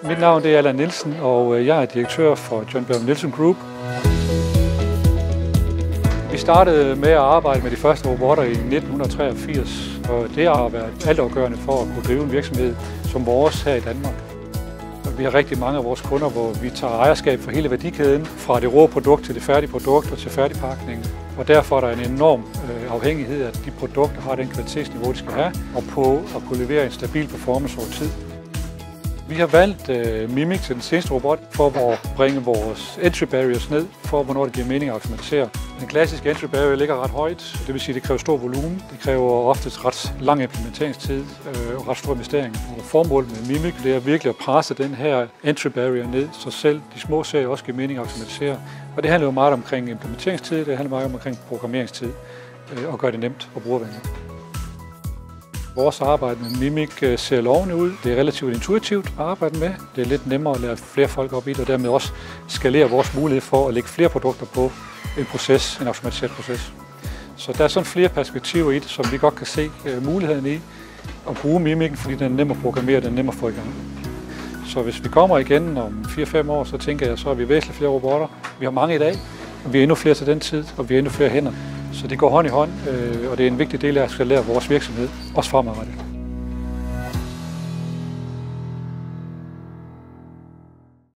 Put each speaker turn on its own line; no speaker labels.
Mit navn er Allan Nielsen, og jeg er direktør for John Berg Nielsen Group. Vi startede med at arbejde med de første robotter i 1983, og det har været altafgørende for at kunne drive en virksomhed som vores her i Danmark. Vi har rigtig mange af vores kunder, hvor vi tager ejerskab for hele værdikæden, fra det rå produkt til det færdige produkt og til færdigpakningen. Og derfor er der en enorm afhængighed af, at de produkter har den kvalitetsniveau, de skal have, og på at kunne levere en stabil performance over tid. Vi har valgt Mimic til den seneste robot for at bringe vores entry barriers ned, for hvornår det giver mening at automatisere. Den klassiske entry barrier ligger ret højt, det vil sige, at det kræver stor volumen. Det kræver oftest ret lang implementeringstid og ret stor investering. Og formålet med Mimic det er virkelig at presse den her entry barrier ned, så selv de små serier også giver mening at automatisere. Og det handler jo meget omkring implementeringstid, det handler meget omkring programmeringstid og gøre det nemt og brugervenligt. Vores arbejde med Mimic ser lovende ud. Det er relativt intuitivt at arbejde med. Det er lidt nemmere at lære flere folk op i det, og dermed også skalere vores mulighed for at lægge flere produkter på en proces, en automatiseret proces. Så der er sådan flere perspektiver i det, som vi godt kan se muligheden i at bruge Mimic'en, fordi den er nem at programmere, den er nem at få i gang. Så hvis vi kommer igen om 4-5 år, så tænker jeg, så er vi væsentligt flere robotter. Vi har mange i dag, og vi er endnu flere til den tid, og vi har endnu flere hænder. Så det går hånd i hånd, og det er en vigtig del af at skalere vores virksomhed, også fremadrettet.